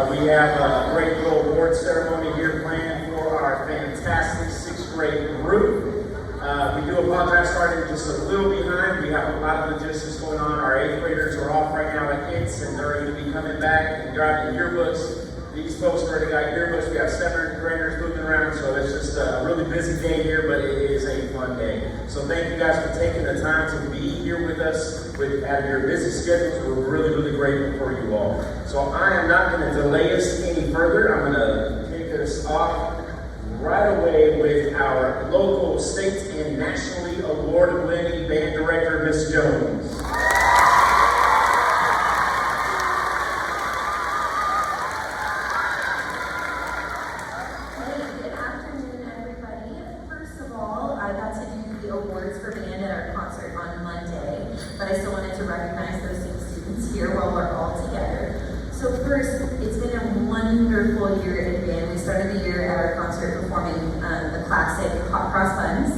We have a great little award ceremony here planned for our fantastic 6th grade group. We do apologize starting just a little behind. We have a lot of logistics going on. Our 8th graders are off right now at HITS, and they're going to be coming back and driving yearbooks. These folks already got yearbooks. We got 7 graders moving around, so it's just a really busy day here, but it is a fun day. So thank you guys for taking the time to be here with us out of your busy schedules. We're really, really grateful for you all. So I am not going to delay us any further. I'm going to kick us off right away with our local, state, and nationally award-winning band director, Miss Jones. Good afternoon, everybody. First of all, I got to do the awards for band at our concert on Monday, but I still wanted to recognize those same students here while we're all together. So first, it's been a wonderful year in band. We started the year at our concert performing the classic Hot Cross Buns.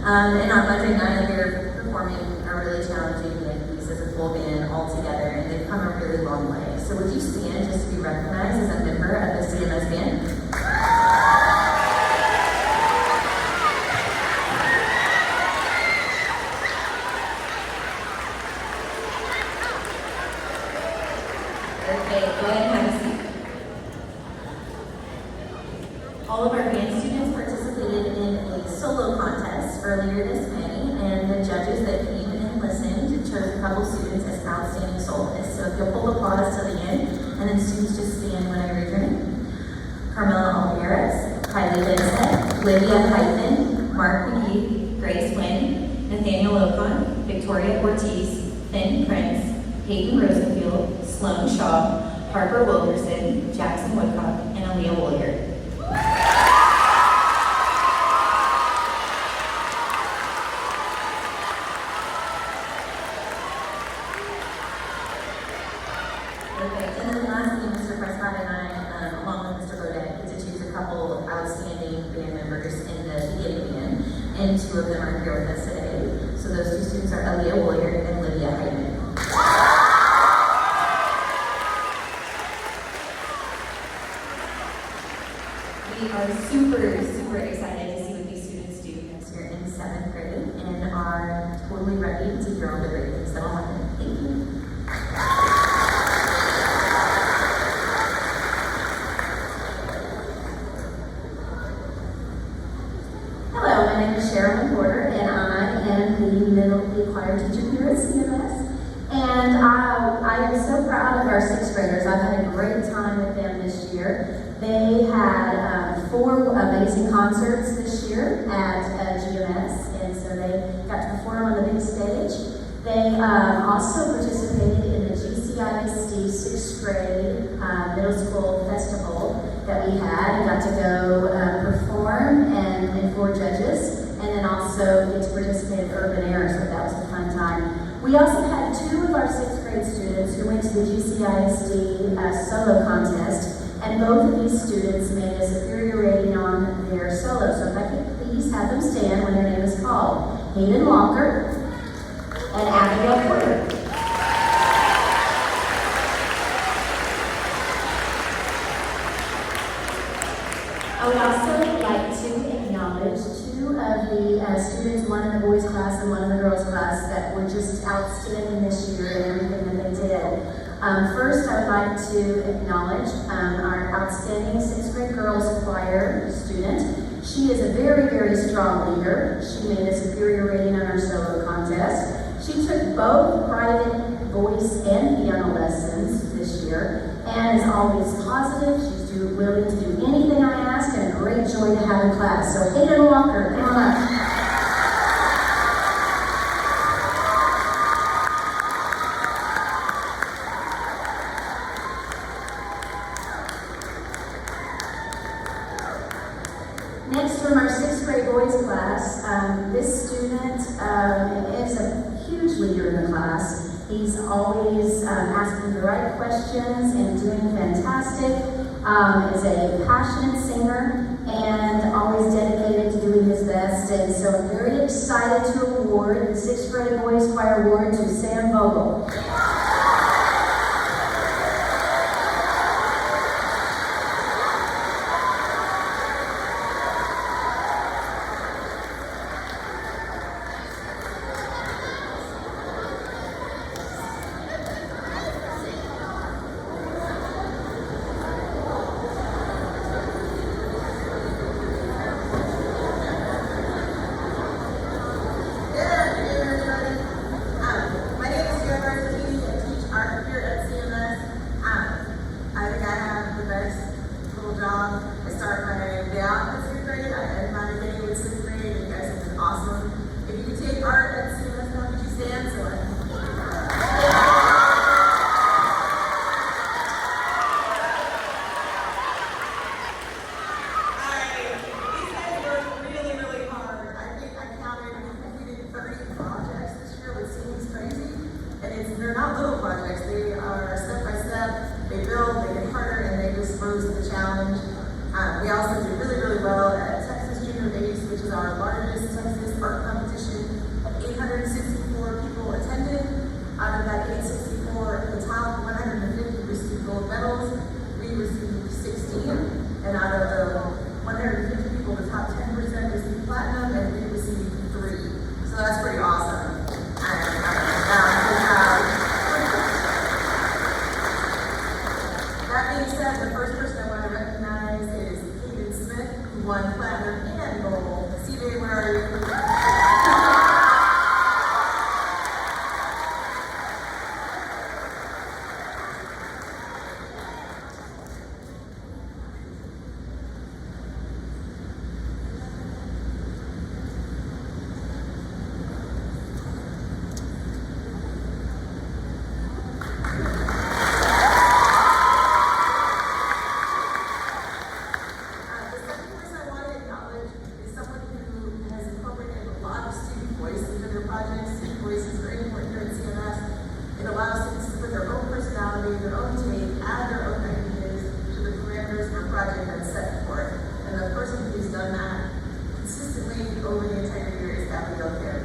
And on Monday night, we're performing a really challenging piece as a full band all together, and they've come a really long way. So would you stand just to be recognized as a member of the CMS band? Okay, go ahead and have a seat. All of our band students participated in a solo contest earlier this May, and the judges that came and listened chose a couple students as outstanding soloists. So if you'll hold applause till the end, and then students just stand when I read your name. Carmela Alvarez, Kylie Lipset, Lydia Hythen, Mark McGee, Grace Wynn, Nathaniel Ocon, Victoria Ortiz, Finn Prince, Hayden Rosenfield, Sloan Shaw, Harper Wilkerson, Jackson Woodcock, and Aaliyah Williard. Perfect. And then lastly, Mr. Prescott and I, along with Mr. Bodette, get to choose a couple outstanding band members in the beginning band, and 2 of them are here with us today. So those 2 students are Aaliyah Williard and Lydia Hyman. We are super excited to see what these students do next year in 7th grade, and are totally ready to hear all the great things that will happen. Thank you. Hello, my name is Sherilyn Porter, and I am the middle choir teacher here at CMS. And I am so proud of our 6th graders. I've had a great time with them this year. They had 4 amazing concerts this year at GMS, and so they got to perform on the big stage. They also participated in the GCISD 6th grade middle school festival that we had, and got to go perform and 4 judges, and then also get to participate in Urban Air, so that was a fun time. We also had 2 of our 6th grade students who went to the GCISD solo contest, and both of these students made a superior rating on their solo. So if I could please have them stand when their name is called. Hayden Walker and Abigail Porter. I would also like to acknowledge 2 of the students, one in the boys class and one in the girls class, that were just outstanding this year in everything that they did. First, I would like to acknowledge our outstanding 6th grade girls choir student. She is a very strong leader. She made a superior rating on our solo contest. She took both private voice and piano lessons this year, and is always positive. She's willing to do anything I ask, and a great joy to have in class. So Hayden Walker, come on up. Next, from our 6th grade boys class, this student is a huge leader in the class. He's always asking the right questions and doing fantastic. Is a passionate singer and always dedicated to doing his best. And so I'm very excited to award the 6th grade boys choir award to Sam Vogel. they build, they get harder, and they just rose to the challenge. We also did really, really well at Texas Junior Base, which is our largest Texas art competition. 864 people attended. Out of that 864, the top 150 received gold medals. We received 16. And out of the 150 people, the top 10% received platinum, and we received 3. So that's pretty awesome. That being said, the first person I want to recognize is Kaden Smith, who won platinum and gold. CJ, where are you? Their own take, add their own ideas to the parameters of a project that's set forth. And the person who's done that consistently over the entire year is Abigail Carey.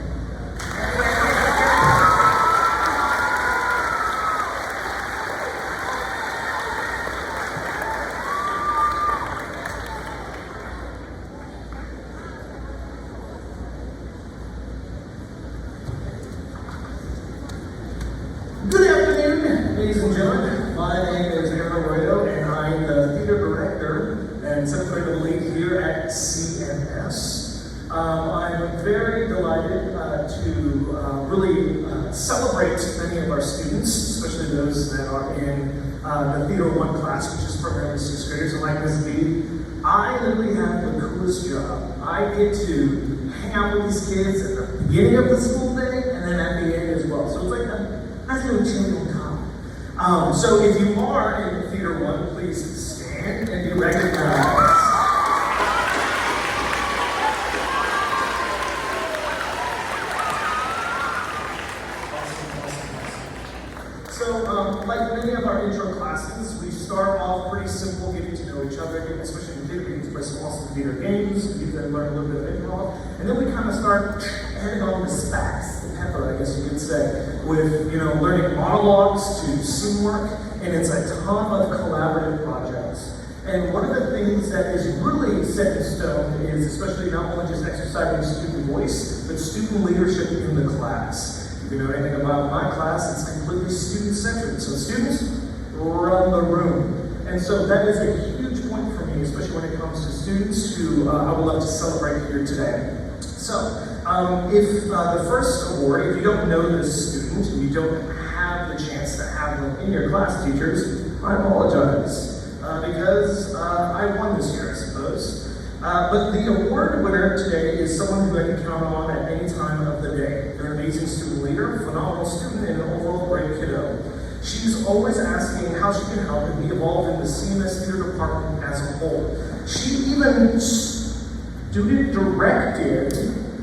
Good afternoon, ladies and gentlemen. My name is Aaron Arroyo, and I'm the theater director and seventh grade lead here at CMS. I'm very delighted to really celebrate many of our students, especially those that are in the Theater 1 class, which is primarily sixth graders. And like Ms. B, I literally have the coolest job. I get to hang out with these kids at the beginning of the school day and then at the end as well. So it's like that's really cherry on top. So if you are in Theater 1, please stand and be recognized. So, like many of our intro classes, we start off pretty simple, getting to know each other, especially in theater, getting to play some awesome theater games, we get to learn a little bit of improv, and then we kind of start adding on the stacks, the pepper, I guess you could say, with, learning monologues to scene work, and it's a ton of collaborative projects. And one of the things that is really set in stone is especially not only just exercising student voice, but student leadership in the class. If you know anything about my class, it's completely student-centered. So students run the room. And so that is a huge point for me, especially when it comes to students who I would love to celebrate here today. So, if the first award, if you don't know this student, and you don't have the chance to have them in your class, teachers, I apologize. Because I won this year, I suppose. But the award winner today is someone who I can count on at any time of the day. They're an amazing student leader, phenomenal student, and an overall great kiddo. She's always asking how she can help and be involved in the CMS theater department as a whole. She even student directed,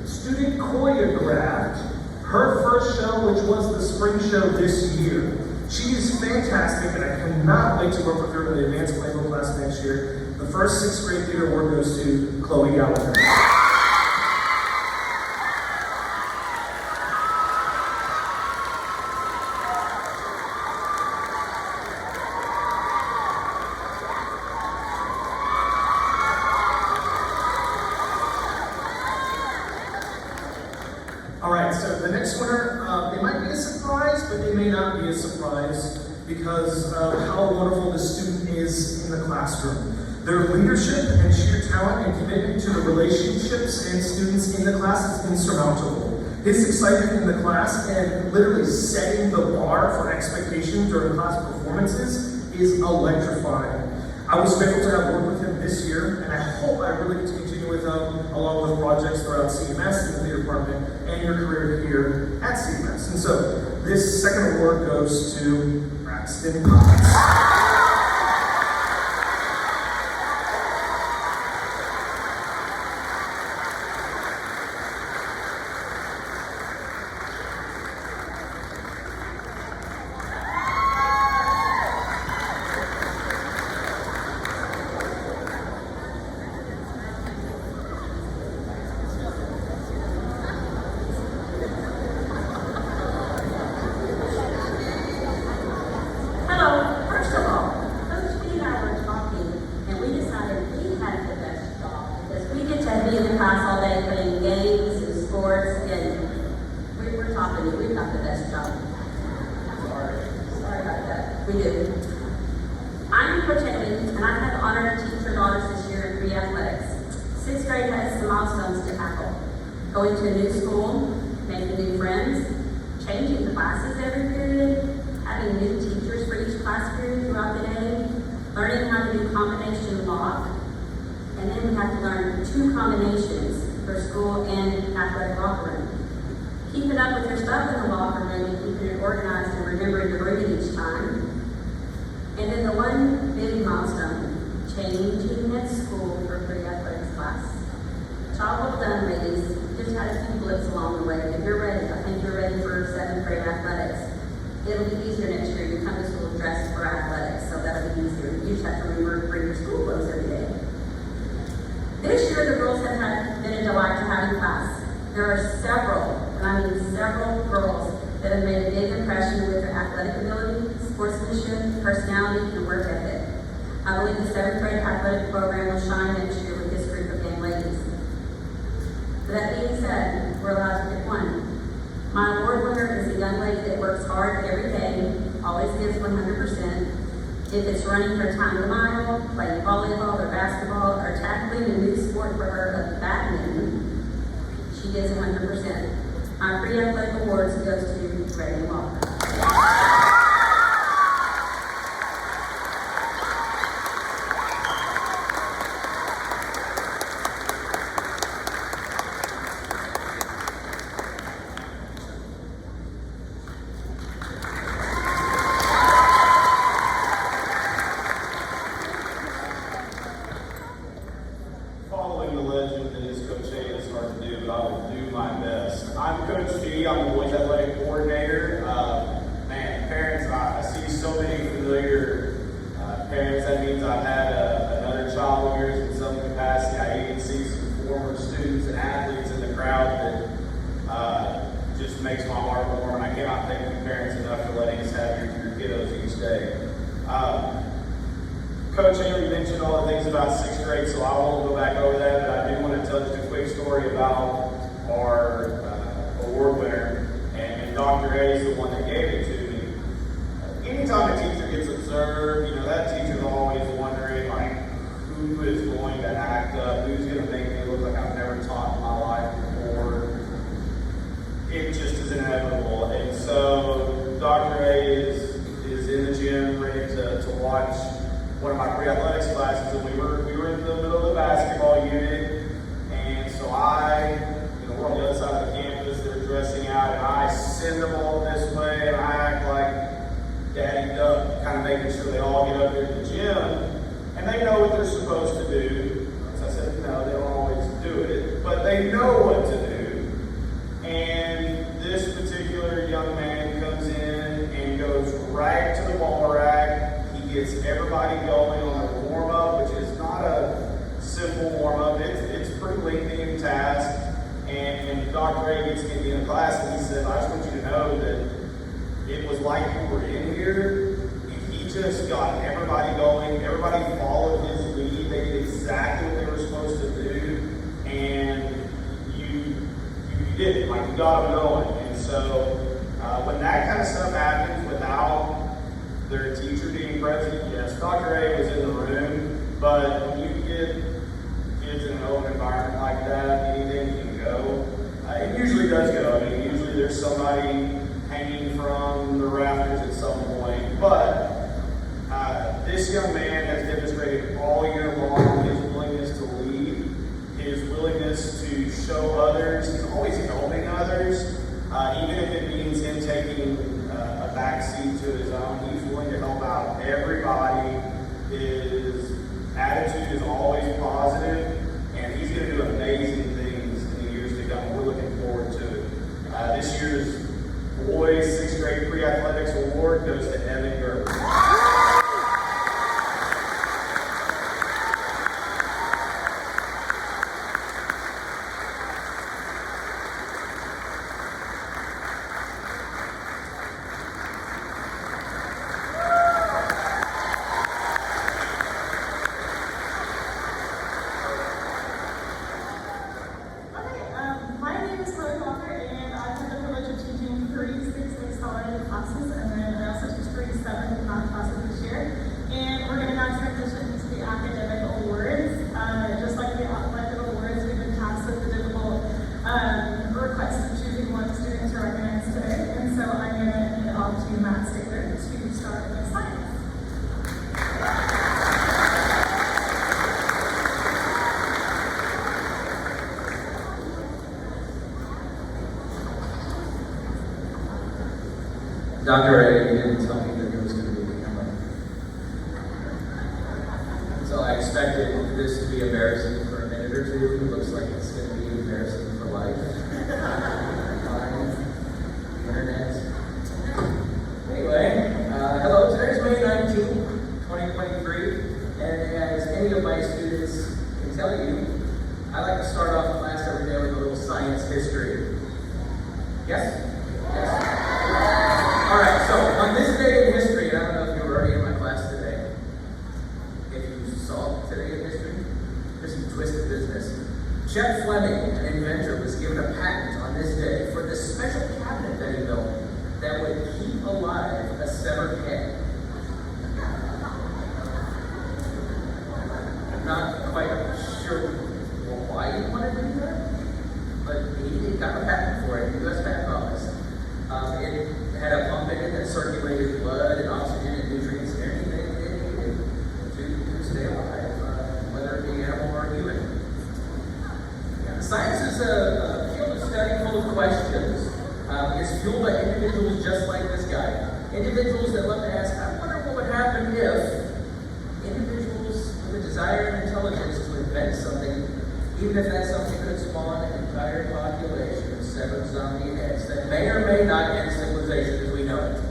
student choreographed her first show, which was the spring show this year. She is fantastic, and I cannot wait to work with her in the advanced playbook class next year. The first sixth grade theater award goes to Chloe Gallagher. All right, so the next winner, it might be a surprise, but it may not be a surprise because of how wonderful the student is in the classroom. Their leadership and sheer talent and commitment to the relationships and students in the class is insurmountable. His excitement in the class and literally setting the bar for expectation during class performances is electrifying. I was grateful to have worked with him this year, and I hope I really get to continue with him along with projects throughout CMS in the theater department and your career here at CMS. And so this second award goes to Braxton Potts. I'm Coach Evans, and I've had the honor to teach your daughters this year in pre-athletics. Sixth grade has some milestones to tackle. Going to a new school, making new friends, changing classes every period, having new teachers for each class period throughout the day, learning how to do combination lock, and then we have to learn 2 combinations for school and athletic locker room. Keeping up with your stuff in the locker room and keeping it organized and remembering to bring it each time. And then the one big milestone, changing at school for pre-athletics class. Job well done, ladies. Just had a few blips along the way, but you're ready. I think you're ready for 7th grade athletics. It'll be easier next year. You come to school dressed for athletics, so that'll be easier. You just have to remember to bring your school clothes every day. This year, the girls have been a delight to have in class. There are several, and I mean several girls that have made a big impression with their athletic ability, sportsmanship, personality, and work ethic. I believe the 7th grade athletic program will shine next year with this group of young ladies. With that being said, we're allowed to pick one. My award winner is a young lady that works hard every day, always gives 100%. If it's running her time of mile, playing volleyball or basketball, or tackling a new sport for her of badminton, she gives 100%. Our pre-athletic awards goes to Reagan Walker. Following the legend that is Coach A is hard to do, but I will do my best. I'm Coach G. I'm the boys athletic coordinator. Man, parents, I see so many familiar parents. That means I've had another child of yours in some capacity. I even see some former students and athletes in the crowd that just makes my heart warm. I cannot thank you parents enough for letting us have your kiddos each day. Coach Haley mentioned all the things about 6th grade, so I won't go back over that, but I do want to tell just a quick story about our award winner, and Dr. A is the one that gave it to me. Anytime a teacher gets observed, that teacher's always wondering, like, who is going to act up, who's going to make me look like I've never taught in my life before. It just is inevitable, and so Dr. A is in the gym ready to watch one of my pre-athletics classes, and we were in the middle of the basketball unit, and so we're on the other side of the campus, they're dressing out, and I send them all this way, and I act like Daddy Duck, kind of making sure they all get up here to the gym, and they know what they're supposed to do. As I said, they don't always do it, but they know what to do, and this particular young man comes in and goes right to the ball rack. Gets everybody going on a warm-up, which is not a simple warm-up. It's a pretty lengthy task. And Dr. A gets me in the class and he said, I just want you to know that it was like you were in here. And he just got everybody going. Everybody followed his lead. They did exactly what they were supposed to do. And you did it. Like, you got them going. And so when that kind of stuff happens without their teacher being present, yes, Dr. A was in the room, but when you get kids in an open environment like that, anything can go. It usually does go. I mean, usually there's somebody hanging from the rafters at some point, but this young man has demonstrated all year long his willingness to lead, his willingness to show others. He's always helping others, even if it means him taking a back seat to his own. He's willing to help out everybody. His attitude is always positive, and he's going to do amazing things in the years to come. We're looking forward to it. This year's boys 6th grade pre-athletics award goes to Evan Gerber. Dr. A didn't tell me that there was going to be a camera. So I expected this to be embarrassing for a minute or two. It looks like it's going to be embarrassing for life. Fine. Internet. Anyway, hello, today's May 19th, 2023, and as any of my students can tell you, I like to start off class every day with a little science history. Yes? Yes. All right, so on this day in history, and I don't know if you were already in my class today, if you saw today in history, there's some twisted business. Chet Fleming, an inventor, was given a patent on this day for this special cabinet that he built that would keep alive a severed head. I'm not quite sure why he wanted to do that, but he got a patent for it in the U.S. Patent Office. It had a pump in it that circulated blood and oxygen and nutrients and everything they needed to stay alive, whether it be animal or human. Yeah, science is a field of study full of questions. It's fueled by individuals just like this guy. Individuals that love to ask, I wonder what would happen if individuals with a desire and intelligence to invent something, even if that something could spawn an entire population of 7 zombie heads that may or may not end civilization as we know it.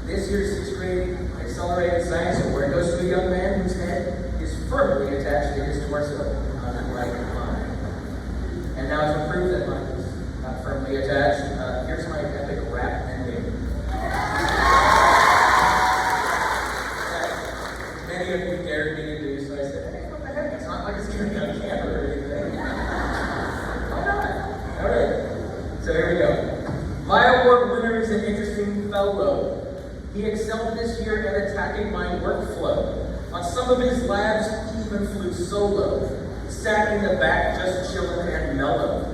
This year's 6th grade Accelerated Science Award goes to a young man whose head is firmly attached to his torso on the right line. And now to prove that mine is not firmly attached, here's my epic rap ending. Many of you dared me to do, so I said, hey, what the heck? It's not like it's going to be on camera or anything. Why not? All right. So here we go. My award winner is an interesting fellow. He excelled this year at attacking my workflow. On some of his labs, he even flew solo. Sat in the back just chilling and mellow.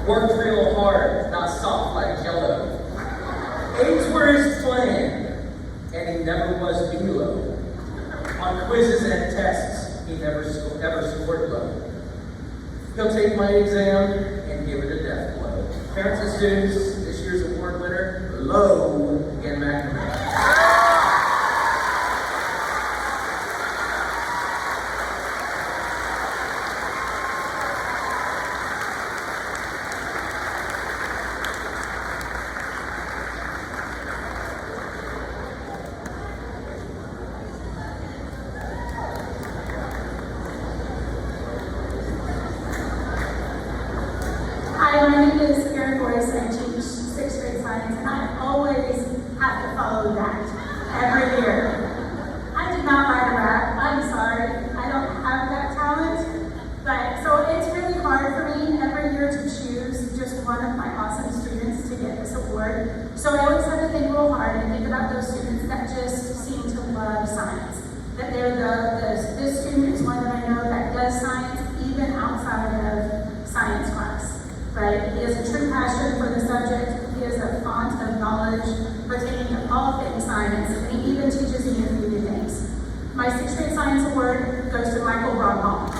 Worked real hard, not soft like Jello. A's were his plan, and he never was below. On quizzes and tests, he never scored low. He'll take my exam and give it a death blow. Parents and students, this year's award winner, Low in McNamara. Hi, my name is Erin Boyce, and I teach 6th grade science, and I always have to follow that every year. I did not write a rap, I'm sorry, I don't have that talent, but so it's really hard for me every year to choose just one of my awesome students to get this award. So I always have to think real hard and think about those students that just seem to love science. That they're this student is one that I know that does science even outside of science class. Right? He has a true passion for the subject. He is a font of knowledge pertaining to all things science, and he even teaches me a few new things. My 6th grade science award goes to Michael Broadhall.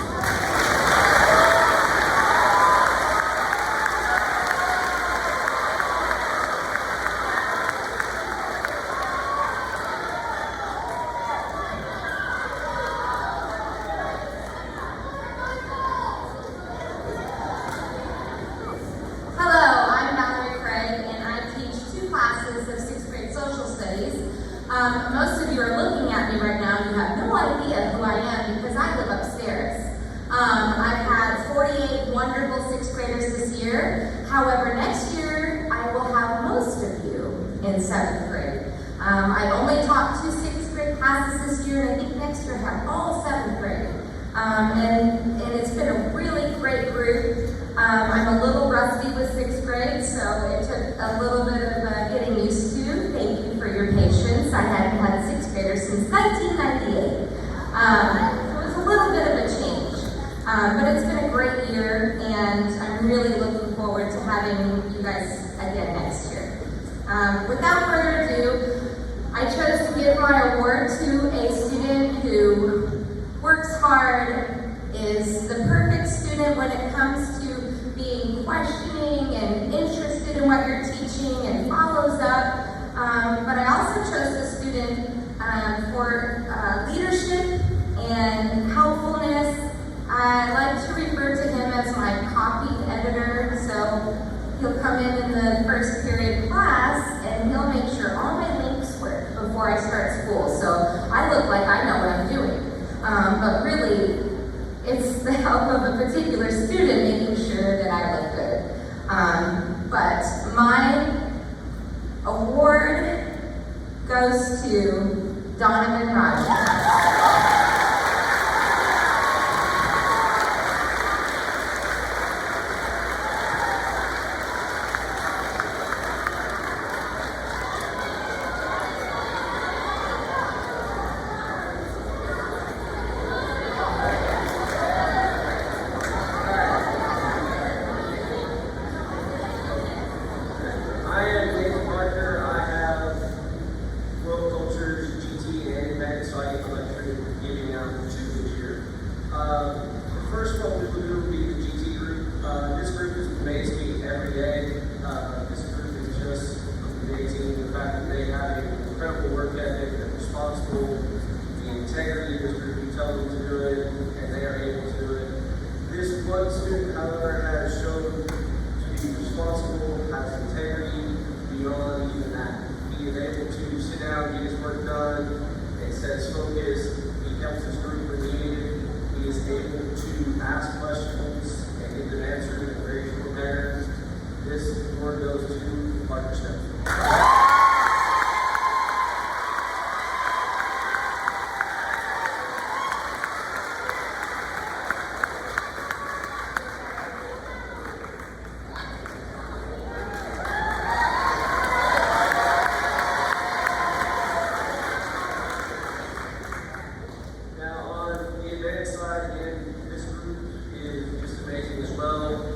Most of you are looking at me right now, you have no idea who I am because I live upstairs. I've had 48 wonderful 6th graders this year. However, next year, I will have most of you in 7th grade. I've only taught 2 6th grade classes this year, and I think next year I have all 7th grade. And it's been a really great group. I'm a little rusty with 6th grade, so it took a little bit of getting used to. Thank you for your patience. I hadn't had a 6th grader since 1998. It was a little bit of a change, but it's been a great year, and I'm really looking forward to having you guys again next year. Without further ado, I chose to give my award to a student who works hard, is the perfect student when it comes to being questioning and interested in what you're teaching and follows student for leadership and helpfulness. I like to refer to him as my copy editor, so he'll come in the first period class and he'll make sure all my links work before I start school, so I look like I know what I'm doing. But really, it's the help of a particular student making sure that I look good. But my award goes to Donovan Rogers. First one we will be the GT group. This group has amazed me every day. This group is just amazing. The fact that they have an incredible work ethic, they're responsible, the integrity of this group, you tell them to do it, and they are able to do it. This one student, however, has shown to be responsible, has integrity beyond even that. He is able to sit down, get his work done, and says focus. He helps his group when needed. He is able to ask questions and get them answered in a very short manner. This award goes to Parker Steph.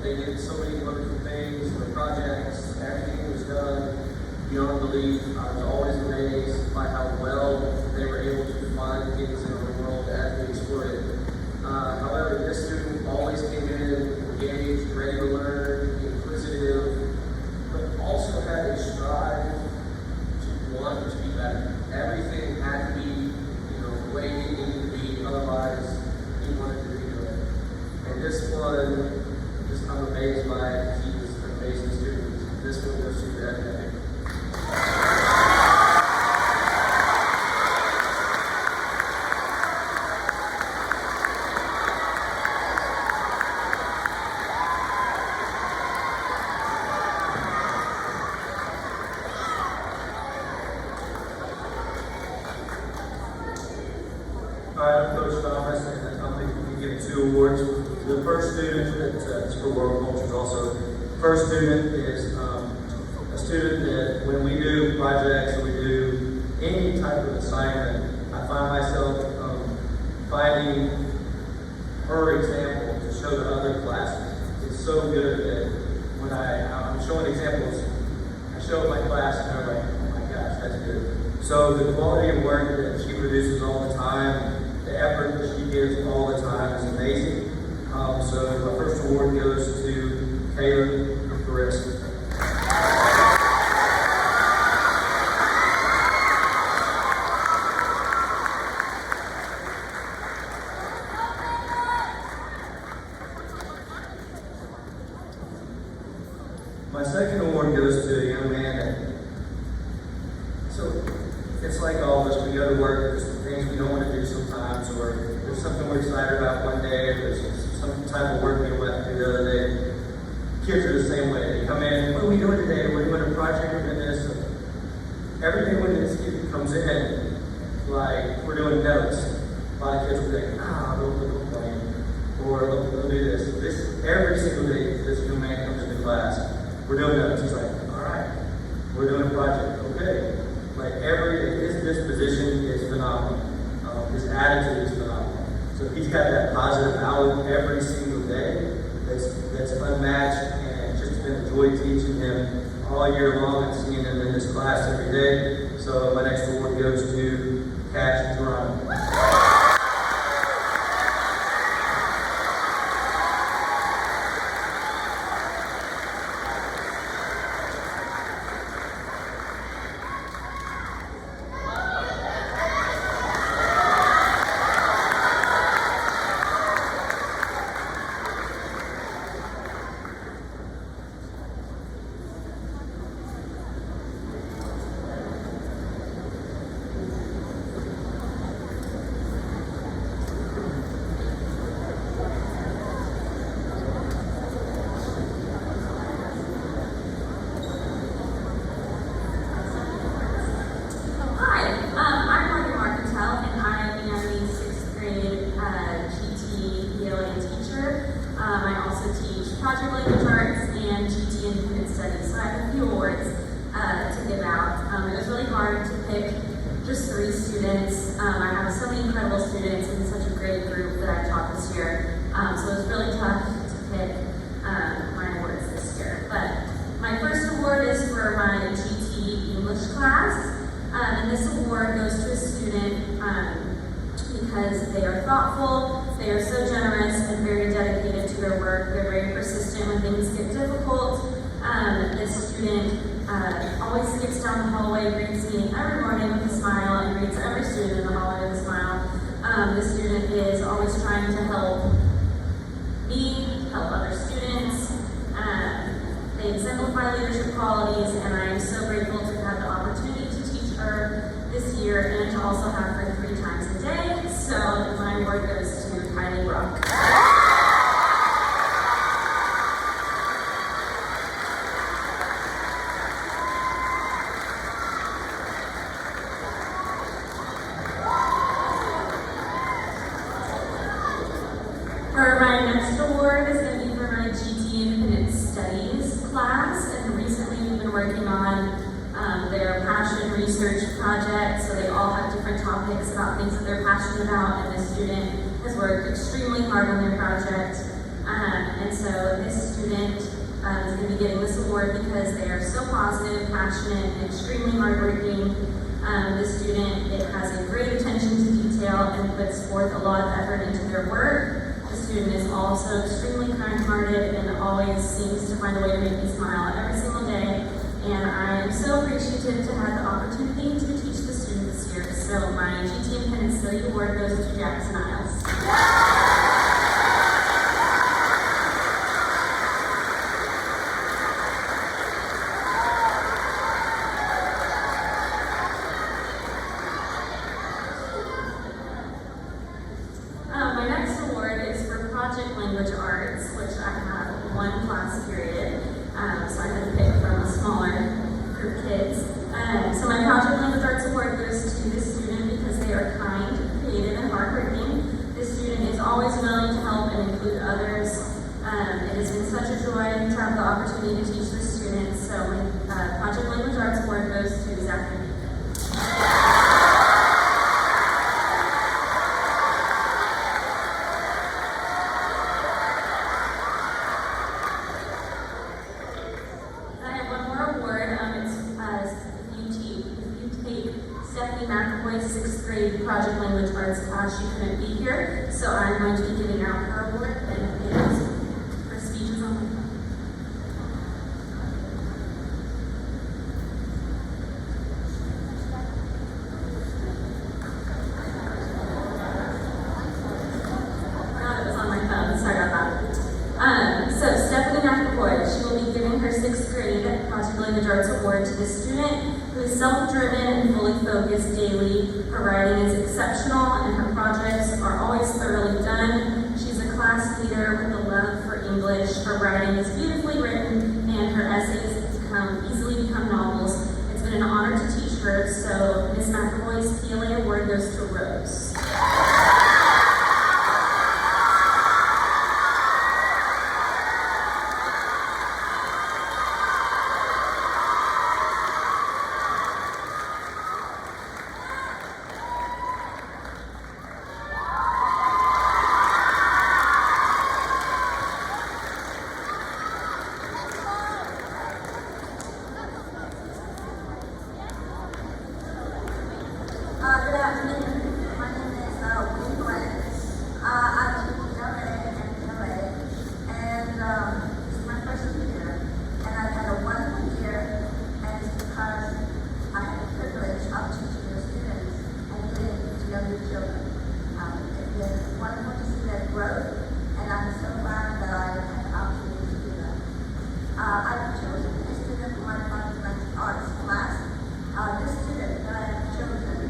They did so many wonderful things, the projects, everything was done beyond belief. I was always amazed by how well they were able to find things in the world as we explored it. However, this student always came in engaged, ready to learn, inquisitive, but also had a strive to want to be better. Everything had to be, the way it needed to be, otherwise he wanted to redo it. And this one, I'm amazed by it. He's an amazing student. This one goes to that ethic. I'm Coach Thomas, and I'm going to give 2 awards. The first student that's for World Cultures also. First student is a student that when we do projects or we do any type of assignment, I find myself finding her example to show to other classes. It's so good that when I'm showing examples, I show my class and they're like, oh my gosh, that's good. So the quality of work that she produces all the time, the effort that she gives all the time is amazing. So my first award goes to Caleb Perez. My second award goes to a young man so it's like all of us, we go to work, there's things we don't want to do sometimes, or there's something we're excited about one day, or there's some type of work we don't have to do the other day. Kids are the same way. They come in, what are we doing today? We're doing a project, we're doing this. Everything when this kid comes in, like we're doing notes, a lot of kids will be like, don't play, or they'll do this. Every single day, this young man comes into class, we're doing notes. He's like, all right, we're doing a project, okay. Like his disposition is phenomenal. His attitude is phenomenal. So he's got that positive outlook every single day that's unmatched, and it's just been a joy teaching him all year long and seeing him in this class every day. So my next award goes to Cash Toronto. students. I have so many incredible students and such a great group that I've taught this year. So it was really tough to pick my awards this year. But my first award is for my GT English class. And this award goes to a student because they are thoughtful, they are so generous and very dedicated to their work. They're very persistent when things get difficult. This student always skips down the hallway, greets me every morning with a smile, and greets every student in the hallway with a smile. This student is always trying to help me, help other students. They exemplify leadership qualities, and I am so grateful to have the opportunity to teach her this year and to also have her 3 times a day. So my award goes to Kylie Brock. For my next award is going to be for my GT Independent Studies class, and recently we've been working on their passion research project, so they all have different topics about things that they're passionate about, and this student has worked extremely hard on their project, and so this student is going to be getting this award because they are so positive, passionate, and extremely hardworking. This student has a great attention to detail and puts forth a lot of effort into their work. The student is also extremely kind-hearted and always seems to find a way to make me smile every single day. And I am so appreciative to have the opportunity to teach the student this year. So my GT Independent Study Award goes to Jackson Isles. My next award is for Project Language Arts, which I have 1 class period. So I had to pick from a smaller group of kids. So my Project Language Arts Award goes to this student because they are kind, creative, and hardworking. This student is always willing to help and include others. It has been such a joy to have the opportunity to teach this student. So my Project Language Arts Award goes to Zachary. Sixth grade Project Language Arts class, she couldn't be here, so I'm going to be giving out her award, and it is her speech is on my phone. It was on my phone, sorry about that. So Stephanie McAvoy, she will be giving her 6th grade Project Language Arts Award to this student who is self-driven and fully focused daily. Her writing is exceptional and her projects are always thoroughly done. She's a class leader with a love for English. Her writing is beautifully written and her essays easily become novels. It's been an honor to teach her, so Ms. McAvoy's PLA award goes to Rose. Good afternoon. My name is Wayne Glenn. I'm in LA, and this is my first year, and I've had a wonderful year, and it's because I had the privilege of teaching the students and getting to know the children. It's been wonderful to see their growth, and I'm so glad that I had the opportunity to do that. I've chosen a student for my Project Language Arts class. This student that I have chosen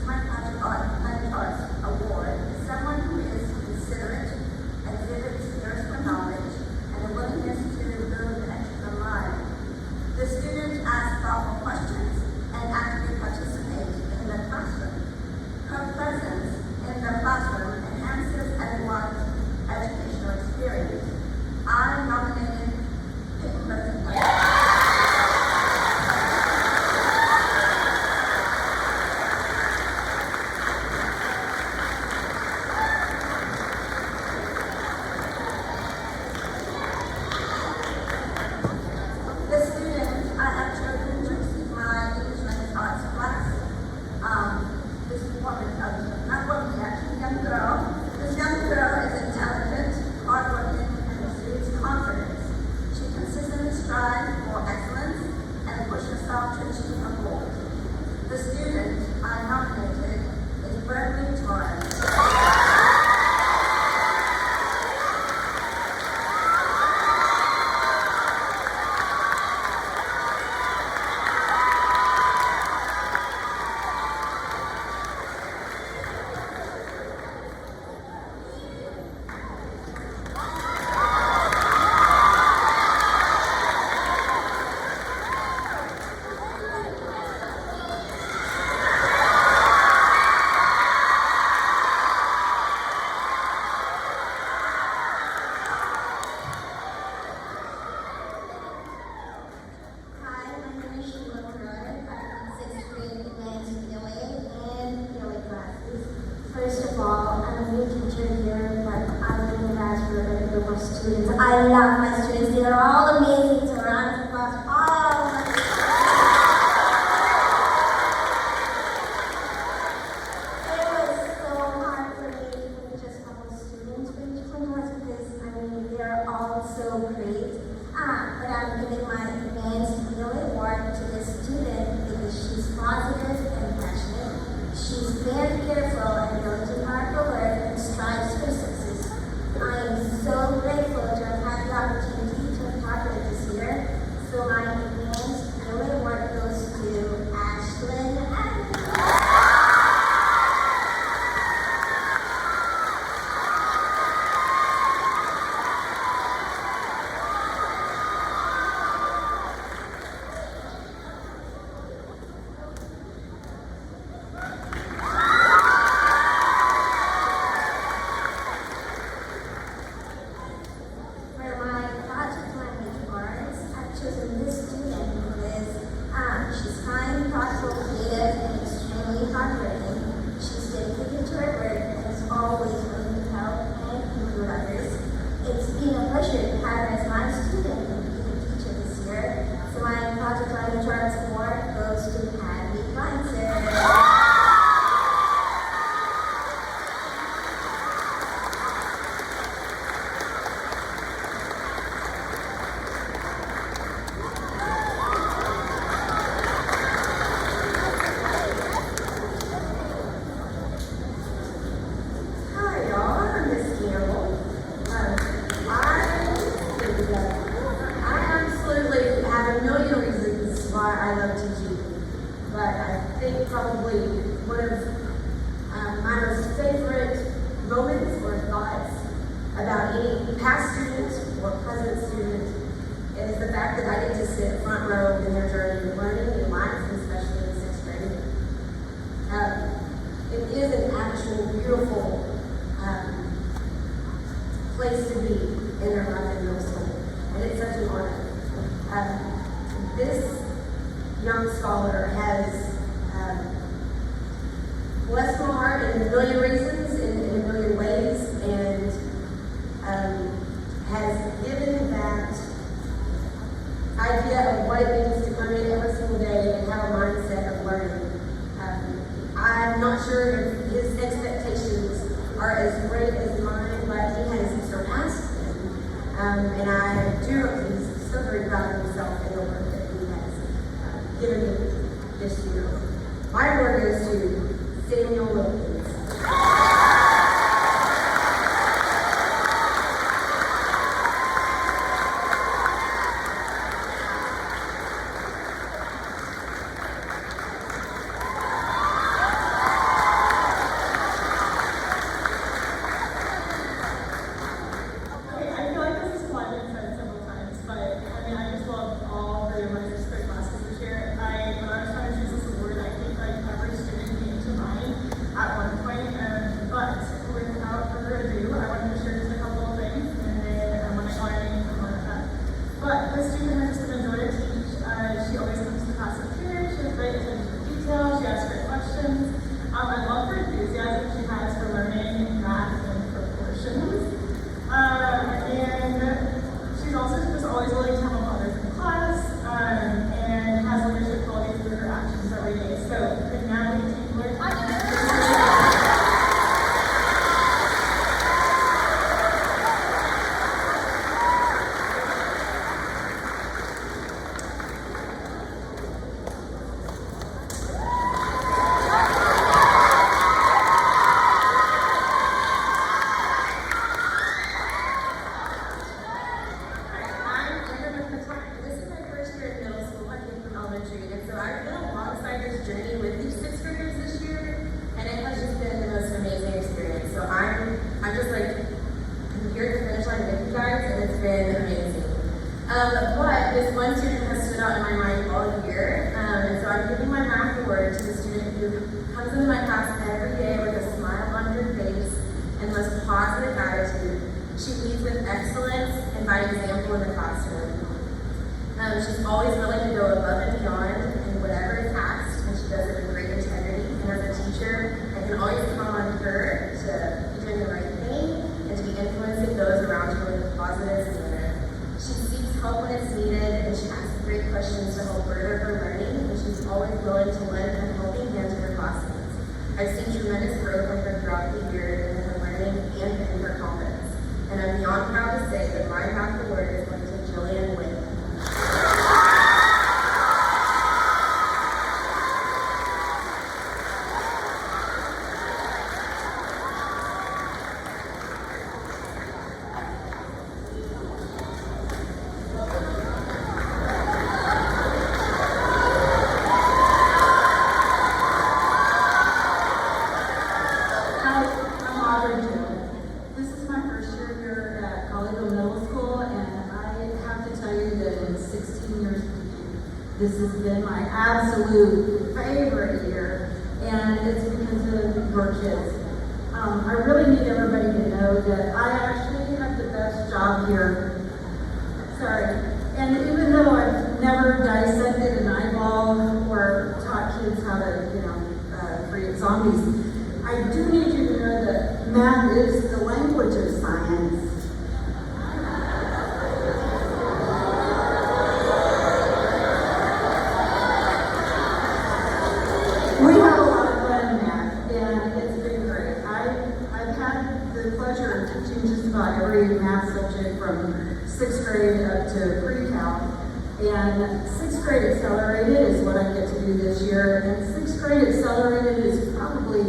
my Project Language Arts Award is someone who is considerate, exhibits thirst for knowledge, and a willingness to build an extra mind. The students ask thoughtful questions and actively participate in the classroom. Her presence in the classroom enhances everyone's educational not one cat, a young girl. This young girl is intelligent, hardworking, and exudes confidence. She consistently strives for excellence and pushes herself to achieve her goals. The student I nominated is Berkeley Torres. First of all, I'm a new teacher here, but I've been with guys for a better group of students. I love my students. They are all amazing. So round of applause, all of them. It was so hard for me to pick just a couple of students for each class because, I mean, they're all so great. But I'm giving my advanced DOA award to this student because she's positive and passionate. She's very careful and diligent hard work and strives for success. I am so grateful to have had the opportunity to impart her this year. So my advanced DOA award goes to Ashlyn and she's kind, thoughtful, creative, and extremely hardworking. She's dedicated to her work and is always willing to help and improve others. It's been a pleasure to have her as my student and be the teacher this year. So my Project Language Arts Award goes to Abby Geinser. I love teaching, but I think probably one of my most favorite moments or thoughts about any past student or present student is the fact that I get to sit front row in their journey of learning in life, especially in 6th grade. It is an actual beautiful place to be in their life in middle school, and it's such an honor. This young scholar has blessed my heart in a million reasons, in a million ways, and has given that idea of what it means to come in every single day and have a mindset of learning. I'm not sure if his expectations are as great as mine, but he has surpassed them, and I do hope he's so very proud of himself and the work that he has given me this year. My award goes to Samuel Wilkins. When I was trying to choose this award, I think like every student came But this one student has stood out in my mind all year, and so I'm giving my math award to the student who comes into my class every day with a smile on her face and most positive attitude. She leads with excellence and by example in the classroom. She's always willing to go above and beyond in whatever is asked, and she does it with great integrity. And as a teacher, I can always count on her to be doing the right thing and to be influencing those around her with a positive manner. She seeks help when it's needed, and she asks great questions to help further her learning, and she's always willing to lend a helping hand to her classmates. I've seen tremendous growth in her throughout the year in her learning and in her confidence. And I'm beyond proud to say that my math award is going to Jillian Wynn. I'm honored to. This is my first year here at Colleyville Middle School, and I have to tell you that in 16 years with you, this has been my absolute favorite year, and it's because of your kids. I really need everybody to know that I actually have the best job here. Sorry. And even though I've never dissected an eyeball or taught kids how to, create zombies, I do need you to know that math is the language of science. We have a lot of fun in math, and it's been great. I've had the pleasure of teaching just about every math subject from 6th grade up to pre-cal. And 6th grade accelerated is what I get to do this year. And 6th grade accelerated is probably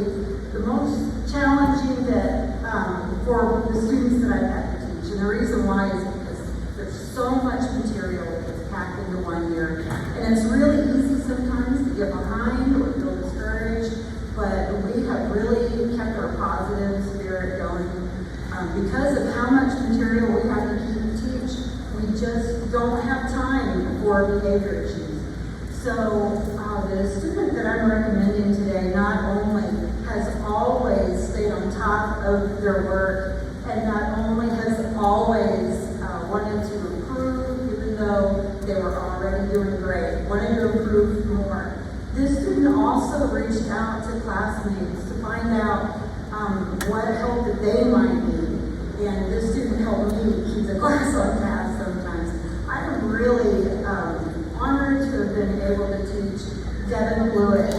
the most challenging that for the students that I've had to teach. And the reason why is because there's so much material that's packed into one year. And it's really easy sometimes to get behind or feel discouraged, but we have really kept our positive spirit going. Because of how much material we have to teach, we just don't have time for behavior issues. So the student that I'm recommending today not only has always stayed on top of their work, and not only has always wanted to improve, even though they were already doing great, wanted to improve more. This student also reached out to classmates to find out what help that they might need. And this student helped me keep the class on task sometimes. I'm really honored to have been able to teach Devin Blewett.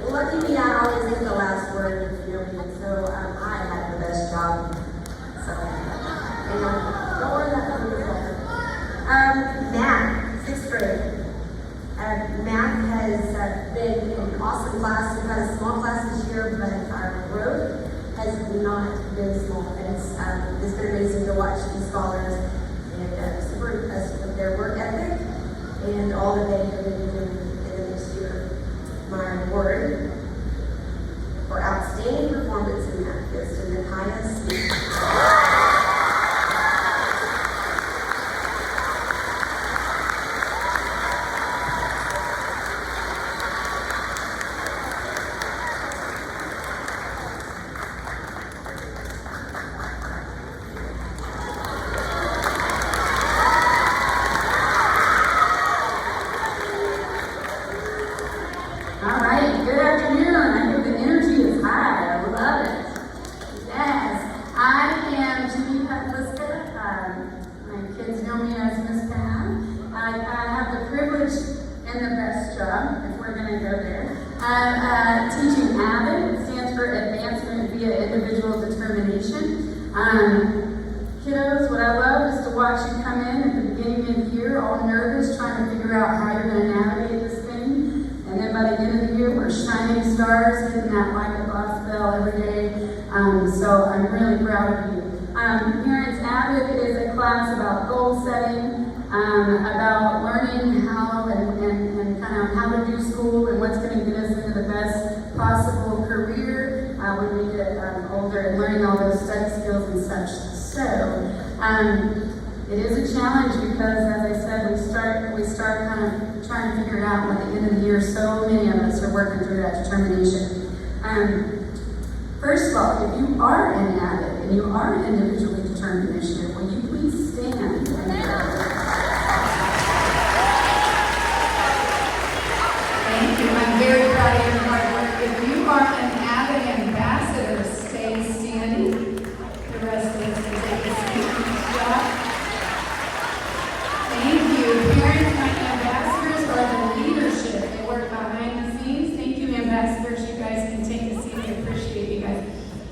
Lucky me, I always get the last word with filming, so I had the best job. So, don't worry about that. Math, 6th grade. Math has been an awesome class. We've had a small class this year, but our growth has not been small. And it's been amazing to watch these scholars and super impressed with their work ethic and all that they have been doing in the next year. My award for outstanding performance in math goes to Nakaya Smith. All right, good afternoon. I hope the energy is high. I love it. Yes, I am Jimmy Petliska. My kids know me as Miss Pam. I have the privilege and the best job, if we're going to go there, of teaching AVID. It stands for Advancement via Individual Determination. Kiddos, what I love is to watch you come in at the beginning of the year, all nervous, trying to figure out how you're going to navigate this thing. And then by the end of the year, we're shining stars, hitting that like a boss bell every day. So I'm really proud of you. Parents Avid is a class about goal setting, about learning how and kind of how to do school and what's going to get us into the best possible career when we get older, and learning all those study skills and such. So it is a challenge because, as I said, we start kind of trying to figure it out. And at the end of the year, so many of us are working through that determination. First of all, if you are an avid and you are an individually determined initiative, will you please stand? Thank you. I'm very proud of your hard work. If you are an avid ambassador, stay standing. The rest of us can take a seat. Good job. Thank you. Parents, my ambassadors are the leadership. They work behind the scenes. Thank you, ambassadors. You guys can take a seat. I appreciate you guys.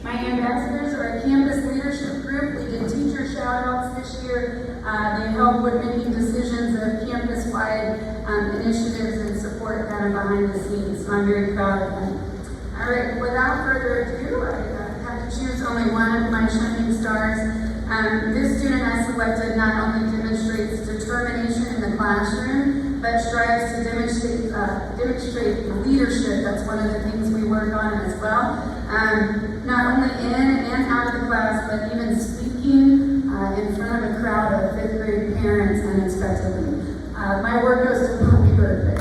My ambassadors are a campus leadership group. We did teacher shout-outs this year. They help with making decisions of campus-wide initiatives and support kind of behind the scenes. So I'm very proud of them. All right, without further ado, I have to choose only one of my shining stars. This student I selected not only demonstrates determination in the classroom, but strives to demonstrate leadership. That's one of the things we work on as well. Not only in and out of the class, but even speaking in front of a crowd of fifth grade parents unexpectedly. My word goes to Poppy Birthday.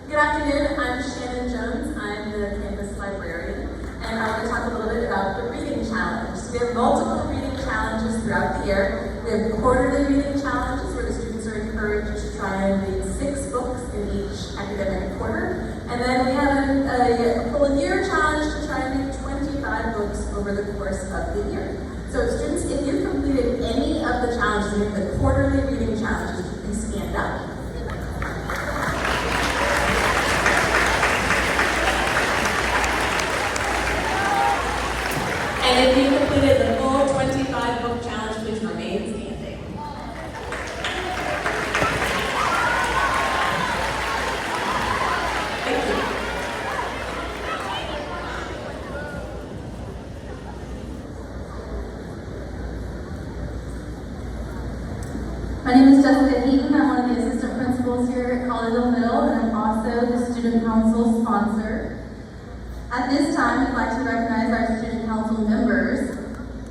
Good afternoon, I'm Shannon Jones. I'm the campus librarian, and I want to talk a little bit about the reading challenge. So we have multiple reading challenges throughout the year. We have quarterly reading challenges where the students are encouraged to try and read 6 books in each academic quarter. And then we have a full year challenge to try and read 25 books over the course of the year. So students, if you've completed any of the challenges, any of the quarterly reading challenges, please stand up. And if you completed the full 25 book challenge, please remain standing. Thank you. My name is Jessica Heaton. I'm one of the assistant principals here at Colleyville Middle, and I'm also the student council sponsor. At this time, we'd like to recognize our student council members.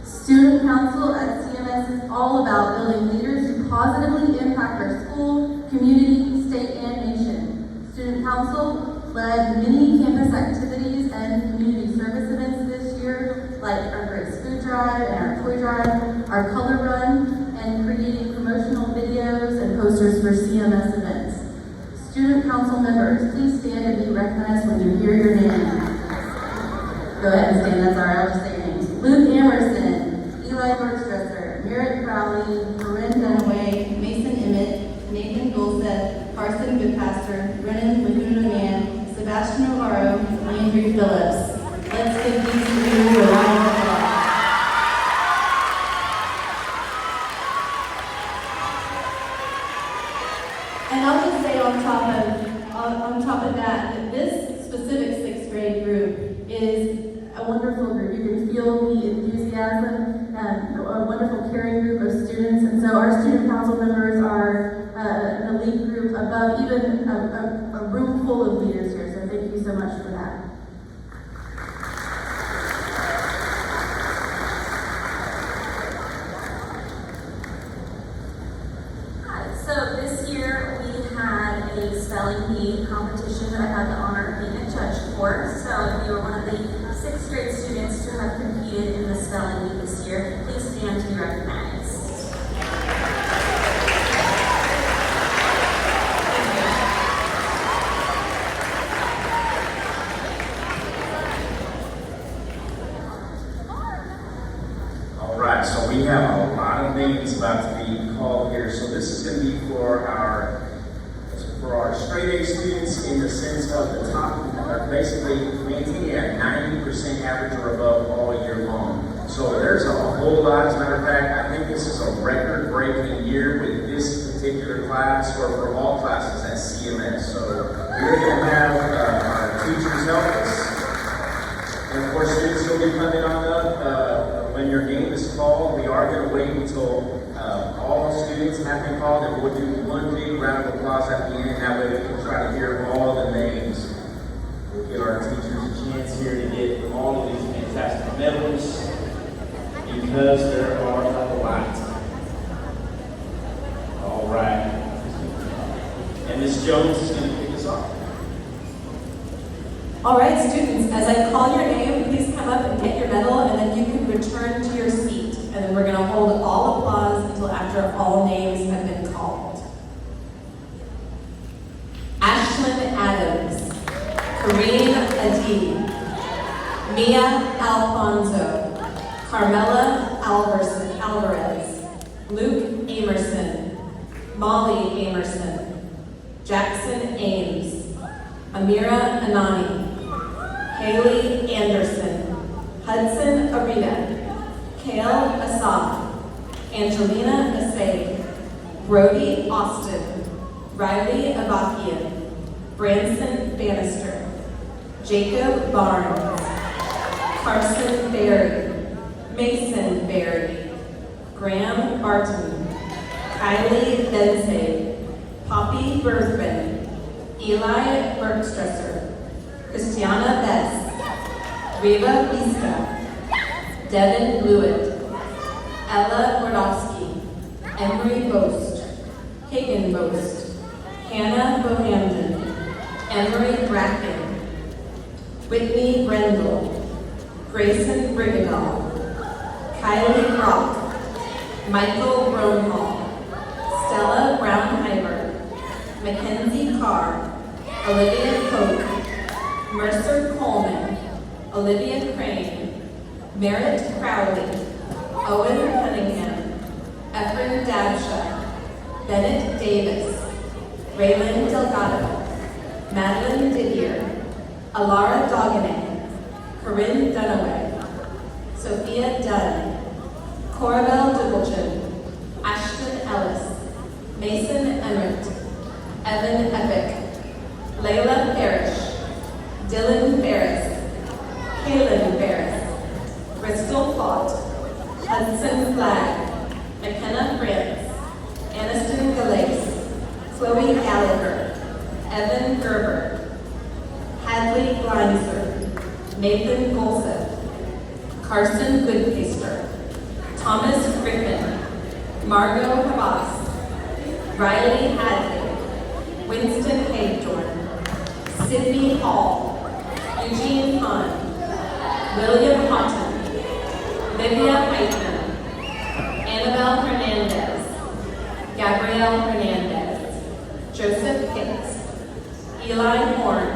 Student council at CMS is all about building leaders who positively impact our school, community, state, and nation. Student council led many campus activities and community service events this year, like our Grace Food Drive and our Toy Drive, our Color Run, and creating promotional videos and posters for CMS events. Student council members, please stand and be recognized when you hear your name. Go ahead and stand, that's all right, I'll just say your names. Luke Emerson, Eli Bergstresser, Merritt Crowley, Corinne Dunaway, Mason Emmett, Nathan Golseth, Carson Goodpaster, Brennan Laguna-Man, Sebastian Navarro, and Andrew Phillips. Let's give these three a round of applause. And I'll just say on top of that this specific 6th grade group is a wonderful group. You can feel the enthusiasm, a wonderful caring group of students. And so our student council members are an elite group above even a room full of leaders here. So thank you so much for that. Hi, so this year we had a spelling bee competition that I had the honor of being a judge for. So if you were one of the 6th grade students who have competed in the spelling bee this year, please stand to be recognized. All right, so we have a lot of names about to be called here. So this is going to be for our for our straight A students in the sense of the top, are basically maintaining at 90% average or above all year long. So there's a whole lot. As a matter of fact, I think this is a record-breaking year with this particular class, or for all classes at CMS. So we're going to have our teachers help us. And of course, students will be coming on up when your game is called. We are going to wait until all students have been called, and we'll do one big round of applause at the end. That way we can try to hear all the names. We'll give our teachers a chance here to get all of these fantastic medals, because there are a lot. All right. And Ms. Jones is going to kick us off. All right, students, as I call your name, please come up and get your medal, and then you can return to your seat. And then we're going to hold all applause until after all names have been called. Ashlyn Adams, Kareem Adib, Mia Alfonso, Carmela Alvarez, Luke Amerson, Molly Amerson, Jackson Ames, Amira Anani, Haley Anderson, Hudson Arita, Kale Assad, Angelina Asay, Brody Austin, Riley Avakian, Branson Bannister, Jacob Barnes, Carson Berry, Mason Berry, Graham Barton, Kylie Bensay, Poppy Bergman, Eli Bergstresser, Christiana Bess, Reva Vista, Devin Blewett, Ella Wardowski, Emery Boast, Hagen Boast, Hannah Bohamden, Emery Bracken, Whitney Brendel, Grayson Brigadal, Kylie Brock, Michael Brownhall, Stella Brown-Hyber, Mackenzie Carr, Olivia Koch, Mercer Coleman, Olivia Crane, Merritt Crowley, Owen Cunningham, Efren Dabsha, Bennett Davis, Raylan Delgado, Madeline Didier, Alara Doggett, Corinne Dunaway, Sophia Dunn, Corabelle Dubelchin, Ashton Ellis, Mason Emmert, Evan Epic, Layla Parrish, Dylan Ferris, Kaylin Ferris, Bristol Fott, Hudson Flagg, McKenna France, Aniston Galais, Chloe Gallagher, Evan Gerber, Hadley Gleinser, Nathan Golseth, Carson Goodpaster, Thomas Griffin, Margot Havas, Riley Hadley, Winston Hagedorn, Sydney Hall, Eugene Hahn, William Houghton, Livia Heitman, Annabelle Hernandez, Gabrielle Hernandez, Joseph Hicks, Eli Horn,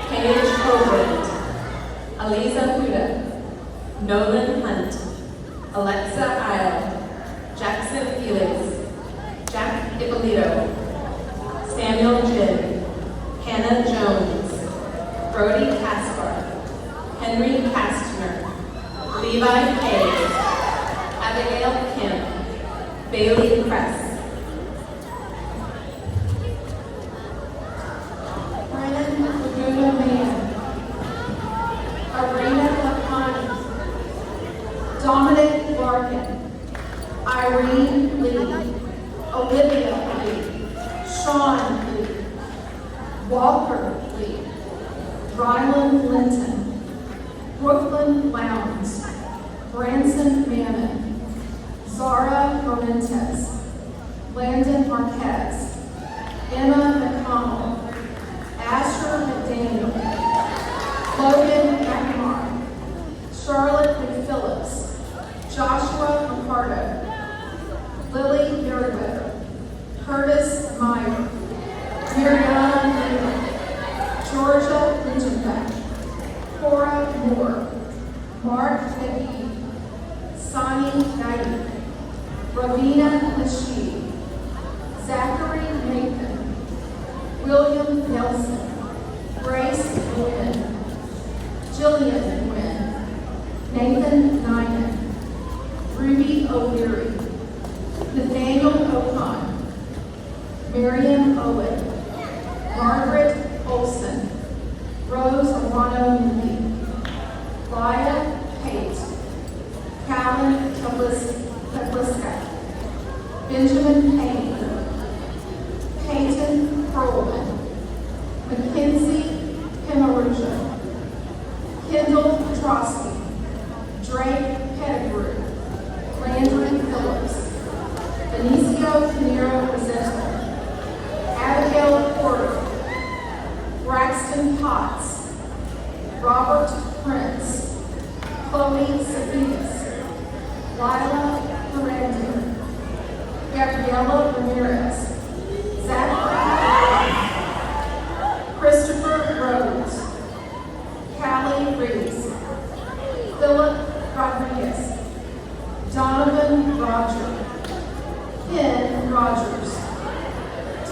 Paige Hoagland, Aliza Huda, Nolan Hunt, Alexa Isle, Jackson Felix, Jack Ippolito, Samuel Jin, Hannah Jones, Brody Caspar, Henry Kastner, Levi Hayes, Abigail Kim, Bailey Kress, Brennan Laguna Mann, Arena Lapani, Dominic Larkin, Irene Lee, Olivia Lee, Sean Lee, Walker Lee, Ryland Linton, Brooklyn Lowndes, Branson Mammon, Zara Momentez, Landon Marquez, Emma McConnell, Asher McDaniel, Logan McNamara, Charlotte McPhillips, Joshua McCarto, Lily Merriweather, Curtis Meyer, Mariana Lima, Georgia Lingenbeck, Cora Moore, Mark McGee, Sonny Knighton, Ravina Nasheed, Zachary Nathan, William Nelson, Grace Nguyen, Jillian Nguyen, Nathan Nyman, Ruby O'Leary, Nathaniel Ocon, Marion Owen, Margaret Olson, Rose Awano Moody, Laya Kate, Callan Kapliska, Benjamin Payne, Peyton Perlman, Mackenzie Pimaruja, Kendall Petrosky, Drake Pettigrew, Landry Phillips, Benicio Pinero Rosetta, Abigail Porter, Braxton Potts, Robert Prince, Chloe Sapinas, Lila Ferrandier, Gabriela Ramirez, Zachary, Christopher Rhodes, Callie Reeves, Philip Rodriguez, Donovan Roger, Ken Rogers,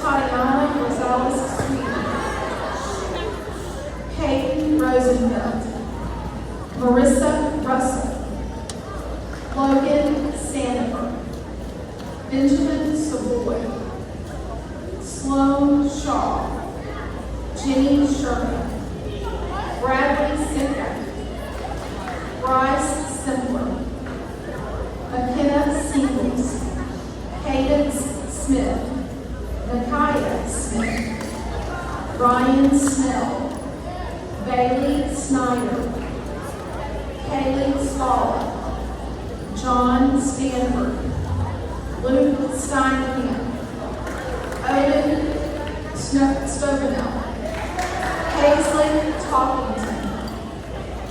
Tatiana Rosales Sweden, Peyton Rosenfeld, Marissa Russell, Logan Sandifer, Benjamin Savoy, Sloan Shaw, Jenny Sherman, Bradley Sitka, Bryce Simpler, McKenna Singles, Cadence Smith, Nakaya Smith, Ryan Snell, Bailey Snyder, Kaylee Slaughter, John Stanford, Luke Steinkamp, Odin Stovenel, Paisley Talkington,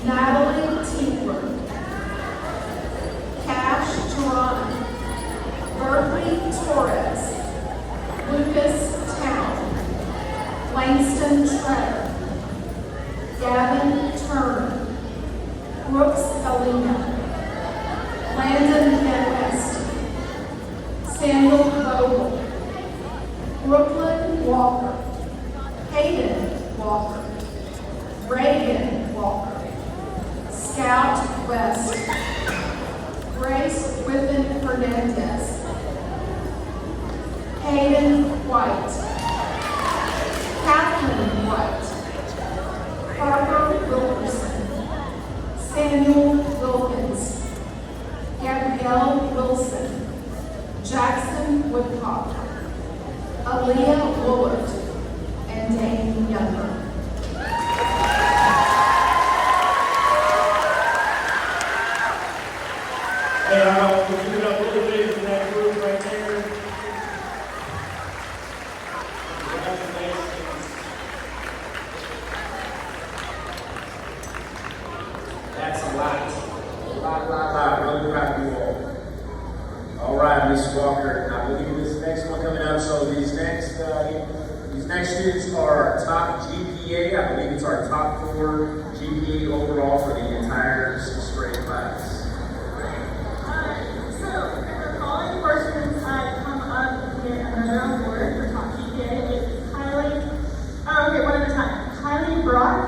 Natalie Tinkler, Cash Toronto, Berkeley Torres, Lucas Town, Langston Treader, Gavin Turner, Brooks Alina, Landon Van West, Samuel Vogel, Brooklyn Walker, Hayden Walker, Reagan Walker, Scout West, Grace Whippen Hernandez, Hayden White, Kathleen White, Parker Wilkerson, Samuel Wilkins, Gabrielle Wilson, Jackson Woodcock, Aaliyah Woolard, and Dane Younger. Hey, we'll give it up a little bit for that group right there. Congratulations. That's a lot. Really proud of you all. All right, Ms. Walker. I believe this next one coming up. So these next students are top GPA. I believe it's our top 4 GPA overall for the entire 6th grade class. So, if the following persons come up and get another award for top GPA, it's Kylie, one at a time. Kylie Brock,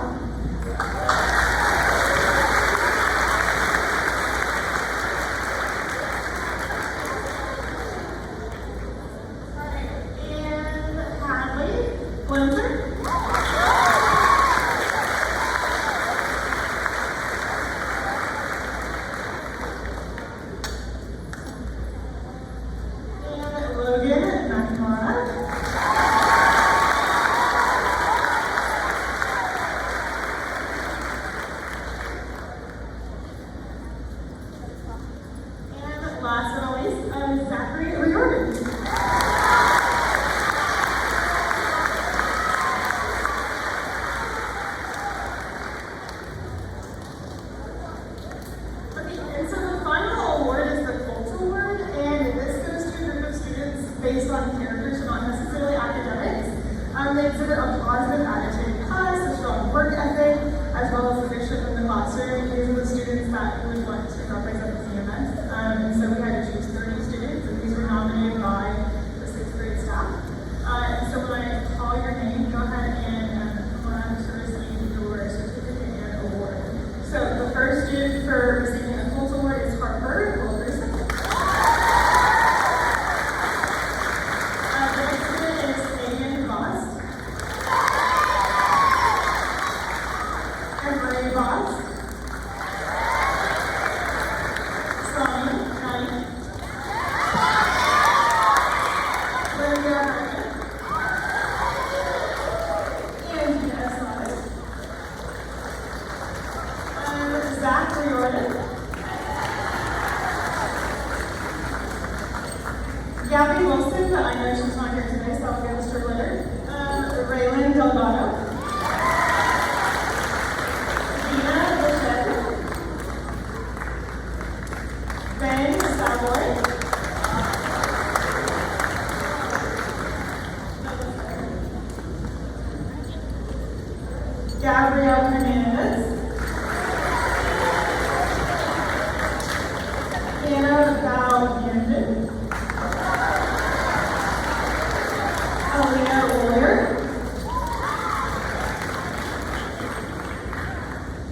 and Hadley Windsor, and Logan McNamara. And last but not least, Zachary Riordan. Okay, and so the final award is the Colts Award, and this goes to a group of students based on characters, not necessarily academics. They exhibit a positive attitude in class, a strong work ethic, as well as leadership in the classroom. These are the students that we want to represent the CMS. And so we had to choose 30 students, and these were nominated by the 6th grade staff. And so when I call your name, Ben Savoy. Gabrielle Hernandez. Anna Val Camden. Alina Oyer.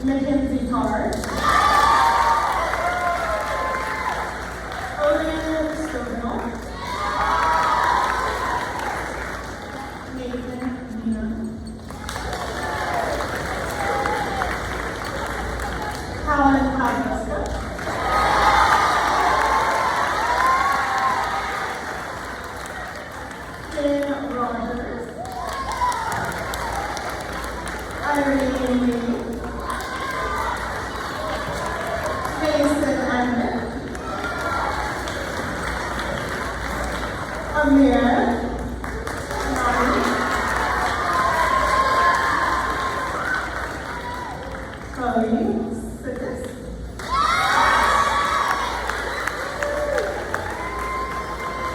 Mackenzie Carr. Owen Stovall. Nathan Nina. Colin Costa. Ken Rogers. Irene Lee. Mason Ahmed. Amir. Nani. Chloe Sidis.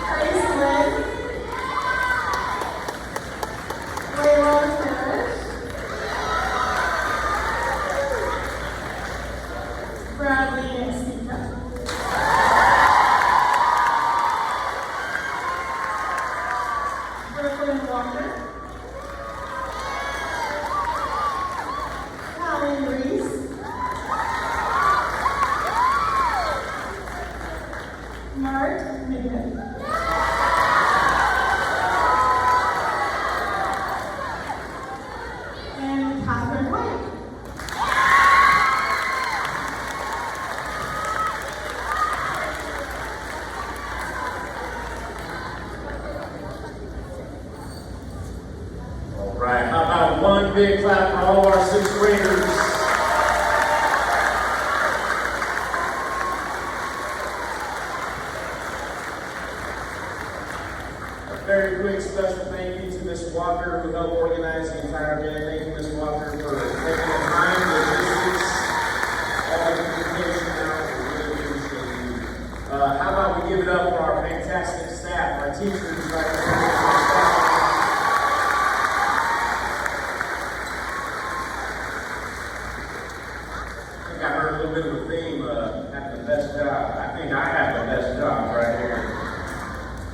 Grace Lynn. Layla Parrish. Bradley Sika. Brooklyn Walker. Callie Reese. Mart Midden. And Catherine White. All right, how about one big clap for all of our sixth graders? A very quick special thank you to Ms. Walker who helped organize the entire event. Thank you, Ms. Walker, for taking the time, logistics, all the communication out. We really appreciate you. How about we give it up for our fantastic staff, our teachers, right here. I think I heard a little bit of a theme, having the best job. I think I have the best job right here.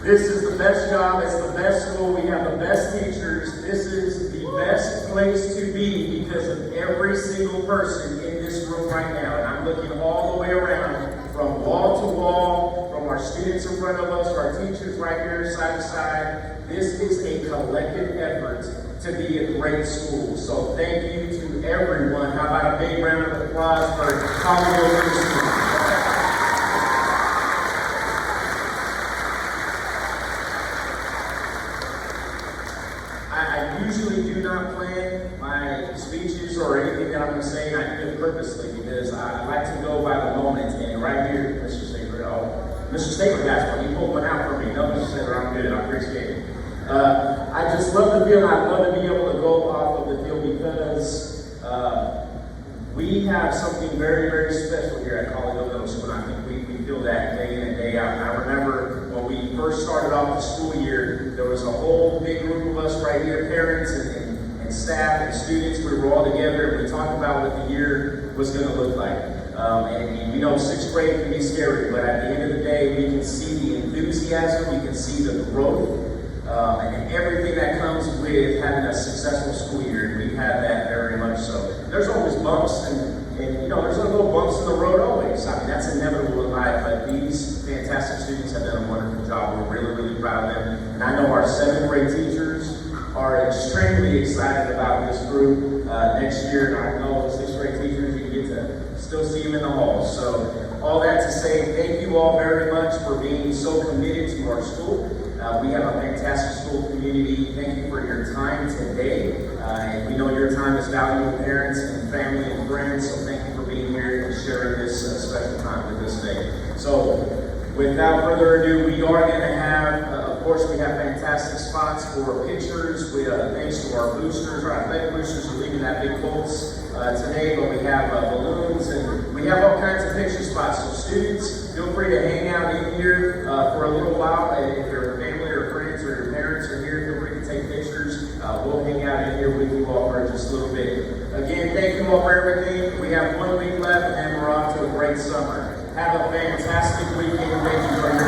This is the best job, it's the best school, we have the best teachers. This is the best place to be because of every single person in this room right now. And I'm looking all the way around, from wall to wall, from our students in front of us, to our teachers right here, side to side. This is a collective effort to be a great school. So thank you to everyone. How about a big round of applause for Colleyville Middle School? I usually do not plan my speeches or anything that I'm going to say, and I do it purposely because I like to go by the moment. And right here, Mr. Stabler, Mr. Stabler, that's one. You pulled one out for me. No, Mr. Stabler, I'm good. I appreciate it. I just love the field. I love to be able to go off of the field because we have something very, very special here at Colleyville Middle School. And I think we feel that day in and day out. And I remember when we first started off the school year, there was a whole big group of us right here, parents and staff and students. We were all together and we talked about what the year was going to look like. And you know, sixth grade can be scary, but at the end of the day, we can see the enthusiasm, we can see the growth, and everything that comes with having a successful school year. And we have that very much so. There's always bumps and you know, there's little bumps in the road always. I mean, that's inevitable in life, but these fantastic students have done a wonderful job. We're really, really proud of them. And I know our seventh grade teachers are extremely excited about this group next year. And I know the sixth grade teachers, you get to still see them in the halls. So all that to say, thank you all very much for being so committed to our school. We have a fantastic school community. Thank you for your time today. And we know your time is valuable, parents and family and friends. So thank you for being here and sharing this special time with us today. So without further ado, we are going to have, of course, we have fantastic spots for pictures. Thanks to our boosters, our athletic boosters are leaving that big pulse today. But we have balloons and we have all kinds of picture spots. So students, feel free free to hang out in here for a little while. If your family or friends or your parents are here, feel free to take pictures. We'll hang out in here with you all for just a little bit. Again, thank you all for everything. We have 1 week left, and then we're off to a great summer. Have a fantastic weekend. Thank you for your